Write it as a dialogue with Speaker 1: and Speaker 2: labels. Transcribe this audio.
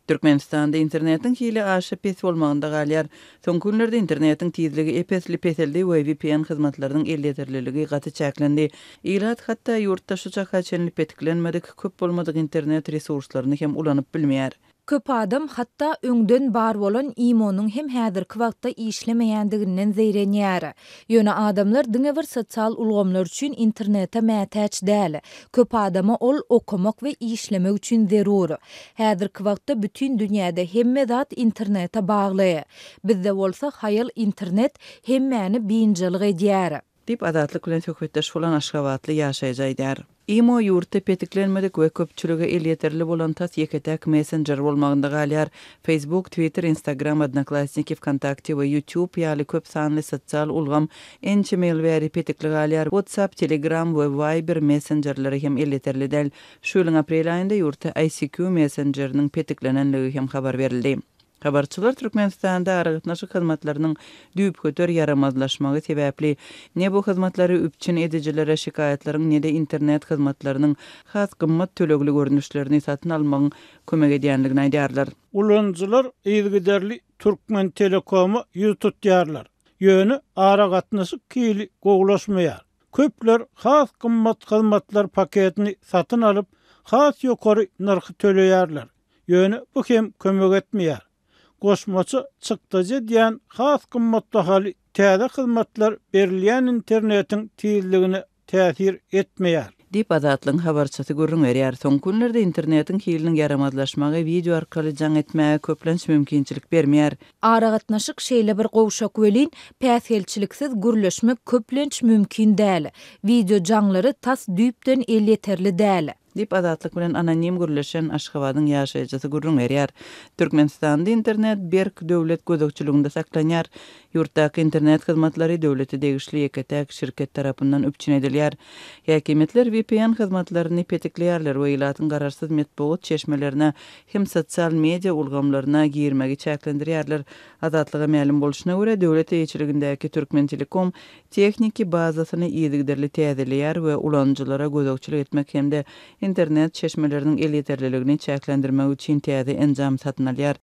Speaker 1: Türkmenistanda internetin hili aşy pes bolmagynda galýar. Soň günlerde internetin tizligi epesli peseldi we VPN hyzmatlarynyň elleterliligi gaty çäklendi. Ilat hatda ýurtda şu çaka çenli petiklenmedik, köp bolmadyk internet resurslaryny hem ulanyp bilmeýär.
Speaker 2: Köp adam hatta öňden bar bolan imonyň hem häzirki wagtda işlemeýändiginden zeýrenýär. Ýöne adamlar diňe bir sosial ulgamlar üçin internete mätäç däl. Köp adama ol okumak we işlemek üçin zerur. Häzirki wagtda bütün dünýäde hemme zat internete bagly. Bizde bolsa hayal internet hemmeni biňjilik edýär.
Speaker 1: Dip adatlyk bilen söhbetdeş bolan Aşgabatly ýaşaýjydar. Imo ýurtda petiklenmedik we köpçüligi el ýeterli bolan tas ýeketäk messenger bolmagynda galýar. Facebook, Twitter, Instagram, Odnoklassniki, Vkontakte we YouTube ýaly köp sanly sosial ulgam ençe mail we petikli galýar. WhatsApp, Telegram we Viber messengerleri hem el ýeterli däl. Şu ýylyň aprel aýynda ýurtda ICQ messengeriniň petiklenenligi hem habar berildi. Habarçylar Türkmenistanda aragatnaşyk hyzmatlarynyň düýp köter yaramazlaşmagy sebäpli ne bu hyzmatlary üpçün edijilere şikaýetlaryň ne de internet hyzmatlarynyň has gymmat tölegli görnüşlerini satyn almagyň kömek edýänligini aýdýarlar.
Speaker 3: Ulanjylar ýygyderli Türkmen Telekomu ýüz tutýarlar. Ýöne aragatnaşyk kili gowlaşmaýar. Köpler has gymmat hyzmatlar paketini satyn alyp has ýokary narhy töleýärler. Ýöne bu hem kömek etmeýär. Goşmaçy çykdyjy diýen has gymmatly hali täze hyzmatlar berilýän internetiň tizligine täsir etmeýär.
Speaker 1: Dip adatlyň habarçysy görüň berýär. Soň günlerde internetiň hiliniň yaramazlaşmagy video arkaly jaň etmäge köplenç mümkinçilik bermeýär.
Speaker 2: Aragatnaşyk şeýle bir gowşak welin päshelçiliksiz gürleşmek köplenç mümkin däl. Video jaňlary tas düýpden el ýeterli däl.
Speaker 1: Dip adatlyk bilen anonim gürleşen Aşgabatyň ýaşaýjysy görüň berýär. Türkmenistanda internet berk döwlet gözegçiliginde saklanýar. Ýurtdaky internet hyzmatlary döwleti degişli ýeketäk şirket tarapyndan üpçün edilýär. Häkimetler VPN hyzmatlaryny petikleýärler we ýylatyň gararsyz metbuat çeşmelerine hem sosial media ulgamlaryna girmegi çäklendirýärler. Adatlyga ma'lum boluşyna görä döwlet ýeçiligindäki Türkmen Telekom tekniki bazasyny ýygyderli täzelýär we ulanjylara gözegçilik etmek hemde internet çeşmeleriniň el ýeterliligini çäklendirmek üçin täze enjam satyn alýar.